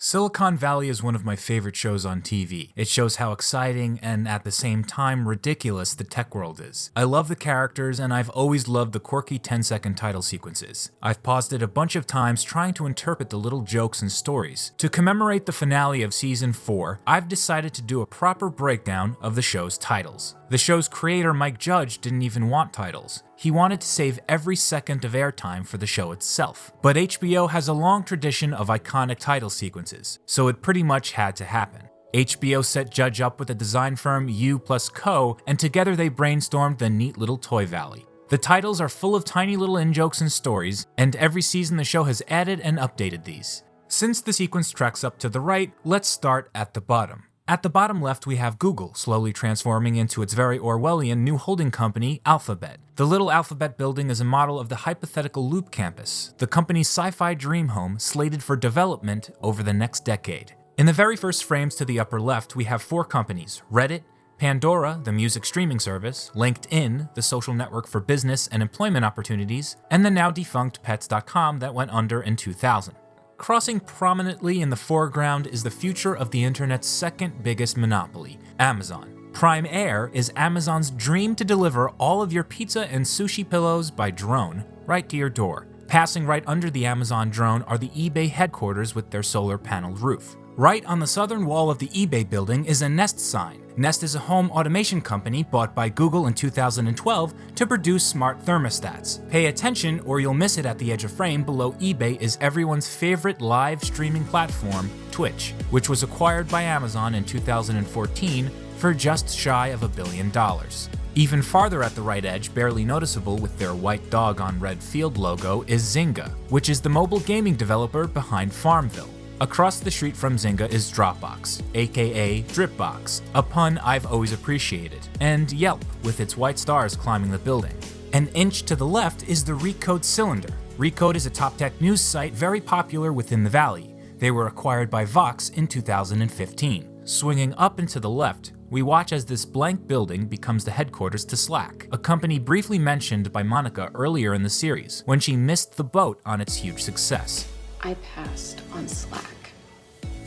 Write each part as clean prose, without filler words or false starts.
Silicon Valley is one of my favorite shows on TV. It shows how exciting and at the same time ridiculous the tech world is. I love the characters and I've always loved the quirky 10-second title sequences. I've paused it a bunch of times trying to interpret the little jokes and stories. To commemorate the finale of Season 4, I've decided to do a proper breakdown of the show's titles. The show's creator Mike Judge didn't even want titles. He wanted to save every second of airtime for the show itself. But HBO has a long tradition of iconic title sequences, so it pretty much had to happen. HBO set Judge up with the design firm U+Co, and together they brainstormed the neat little Toy Valley. The titles are full of tiny little in-jokes and stories, and every season the show has added and updated these. Since the sequence tracks up to the right, let's start at the bottom. At the bottom left, we have Google slowly transforming into its very Orwellian new holding company, Alphabet. The little Alphabet building is a model of the hypothetical Loop campus, the company's sci-fi dream home slated for development over the next decade. In the very first frames to the upper left, we have four companies: Reddit, Pandora, the music streaming service, LinkedIn, the social network for business and employment opportunities, and the now defunct Pets.com that went under in 2000. Crossing prominently in the foreground is the future of the internet's second biggest monopoly, Amazon. Prime Air is Amazon's dream to deliver all of your pizza and sushi pillows by drone right to your door. Passing right under the Amazon drone are the eBay headquarters with their solar-paneled roof. Right on the southern wall of the eBay building is a Nest sign. Nest is a home automation company bought by Google in 2012 to produce smart thermostats. Pay attention or you'll miss it at the edge of frame. Below eBay is everyone's favorite live streaming platform, Twitch, which was acquired by Amazon in 2014 for just shy of $1 billion. Even farther at the right edge, barely noticeable with their white dog on red field logo, is Zynga, which is the mobile gaming developer behind Farmville. Across the street from Zynga is Dropbox, aka Dripbox, a pun I've always appreciated, and Yelp, with its white stars climbing the building. An inch to the left is the Recode Cylinder. Recode is a top tech news site very popular within the Valley. They were acquired by Vox in 2015. Swinging up and to the left, we watch as this blank building becomes the headquarters to Slack, a company briefly mentioned by Monica earlier in the series, when she missed the boat on its huge success. I passed on Slack.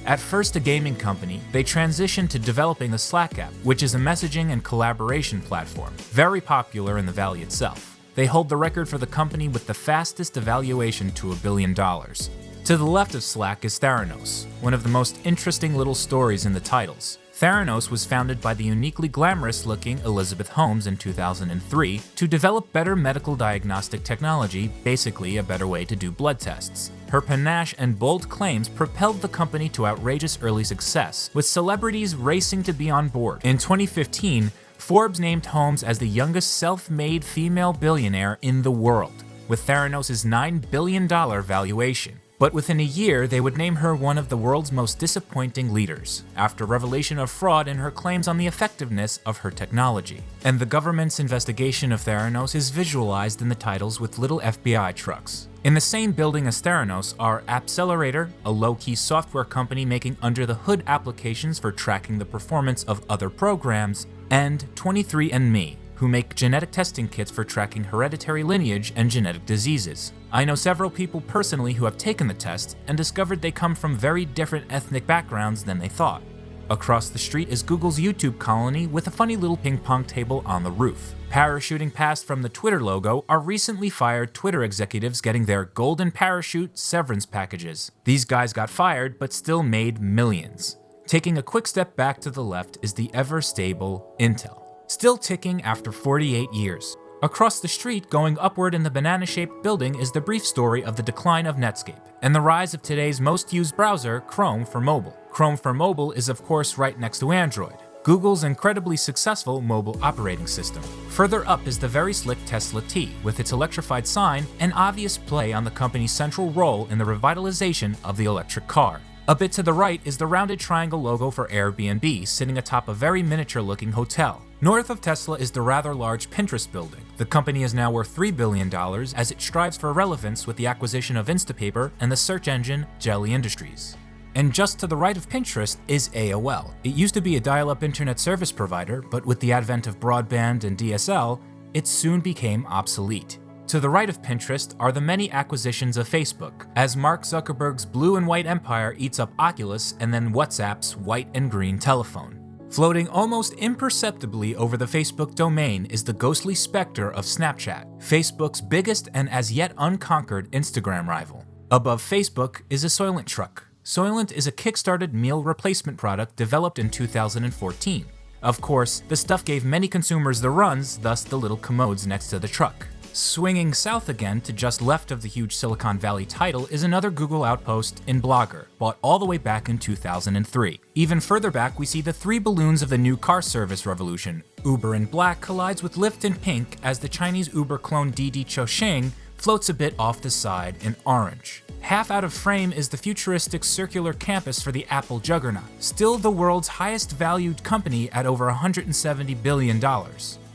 At first a gaming company, they transitioned to developing a Slack app, which is a messaging and collaboration platform, very popular in the Valley itself. They hold the record for the company with the fastest evaluation to $1 billion. To the left of Slack is Theranos, one of the most interesting little stories in the titles. Theranos was founded by the uniquely glamorous-looking Elizabeth Holmes in 2003 to develop better medical diagnostic technology, basically a better way to do blood tests. Her panache and bold claims propelled the company to outrageous early success, with celebrities racing to be on board. In 2015, Forbes named Holmes as the youngest self-made female billionaire in the world, with Theranos' $9 billion valuation. But within a year, they would name her one of the world's most disappointing leaders, after revelation of fraud in her claims on the effectiveness of her technology. And the government's investigation of Theranos is visualized in the titles with little FBI trucks. In the same building as Theranos are Appcelerator, a low-key software company making under-the-hood applications for tracking the performance of other programs, and 23andMe, who make genetic testing kits for tracking hereditary lineage and genetic diseases. I know several people personally who have taken the test and discovered they come from very different ethnic backgrounds than they thought. Across the street is Google's YouTube colony with a funny little ping pong table on the roof. Parachuting past from the Twitter logo are recently fired Twitter executives getting their golden parachute severance packages. These guys got fired but still made millions. Taking a quick step back to the left is the ever-stable Intel, still ticking after 48 years. Across the street, going upward in the banana-shaped building, is the brief story of the decline of Netscape and the rise of today's most used browser, Chrome for mobile. Chrome for mobile is of course right next to Android, Google's incredibly successful mobile operating system. Further up is the very slick Tesla T, with its electrified sign, an obvious play on the company's central role in the revitalization of the electric car. A bit to the right is the rounded triangle logo for Airbnb, sitting atop a very miniature-looking hotel. North of Tesla is the rather large Pinterest building. The company is now worth $3 billion as it strives for relevance with the acquisition of Instapaper and the search engine Jelly Industries. And just to the right of Pinterest is AOL. It used to be a dial-up internet service provider, but with the advent of broadband and DSL, it soon became obsolete. To the right of Pinterest are the many acquisitions of Facebook, as Mark Zuckerberg's blue and white empire eats up Oculus and then WhatsApp's white and green telephone. Floating almost imperceptibly over the Facebook domain is the ghostly specter of Snapchat, Facebook's biggest and as yet unconquered Instagram rival. Above Facebook is a Soylent truck. Soylent is a kickstarted meal replacement product developed in 2014. Of course, the stuff gave many consumers the runs, thus the little commodes next to the truck. Swinging south again to just left of the huge Silicon Valley title is another Google outpost in Blogger, bought all the way back in 2003. Even further back, we see the three balloons of the new car service revolution. Uber in black collides with Lyft in pink as the Chinese Uber clone Didi Chuxing floats a bit off the side in orange. Half out of frame is the futuristic circular campus for the Apple juggernaut, still the world's highest valued company at over $170 billion.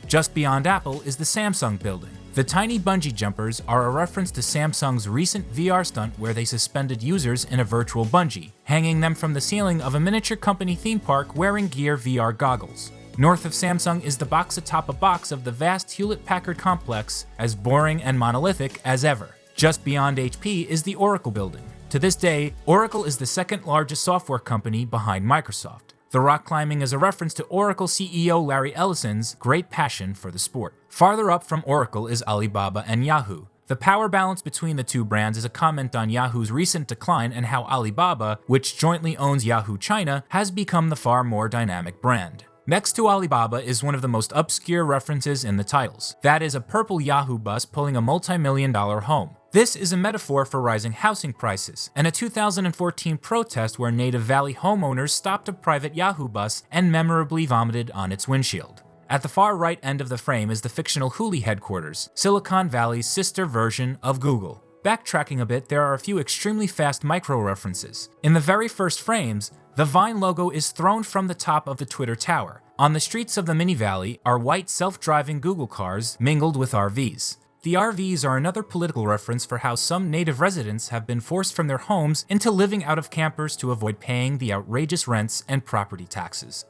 Just beyond Apple is the Samsung building. The tiny bungee jumpers are a reference to Samsung's recent VR stunt where they suspended users in a virtual bungee, hanging them from the ceiling of a miniature company theme park wearing Gear VR goggles. North of Samsung is the box atop a box of the vast Hewlett-Packard complex, as boring and monolithic as ever. Just beyond HP is the Oracle building. To this day, Oracle is the second largest software company behind Microsoft. The rock climbing is a reference to Oracle CEO Larry Ellison's great passion for the sport. Farther up from Oracle is Alibaba and Yahoo. The power balance between the two brands is a comment on Yahoo's recent decline and how Alibaba, which jointly owns Yahoo China, has become the far more dynamic brand. Next to Alibaba is one of the most obscure references in the titles. That is a purple Yahoo bus pulling a multi-million-dollar home. This is a metaphor for rising housing prices, and a 2014 protest where Native Valley homeowners stopped a private Yahoo bus and memorably vomited on its windshield. At the far right end of the frame is the fictional Hooli headquarters, Silicon Valley's sister version of Google. Backtracking a bit, there are a few extremely fast micro-references. In the very first frames, the Vine logo is thrown from the top of the Twitter tower. On the streets of the mini valley are white self-driving Google cars mingled with RVs. The RVs are another political reference for how some native residents have been forced from their homes into living out of campers to avoid paying the outrageous rents and property taxes.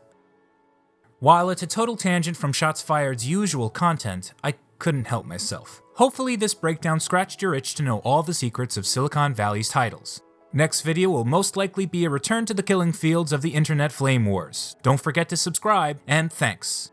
While it's a total tangent from Shots Fired's usual content, I couldn't help myself. Hopefully this breakdown scratched your itch to know all the secrets of Silicon Valley's titles. Next video will most likely be a return to the killing fields of the internet flame wars. Don't forget to subscribe, and thanks.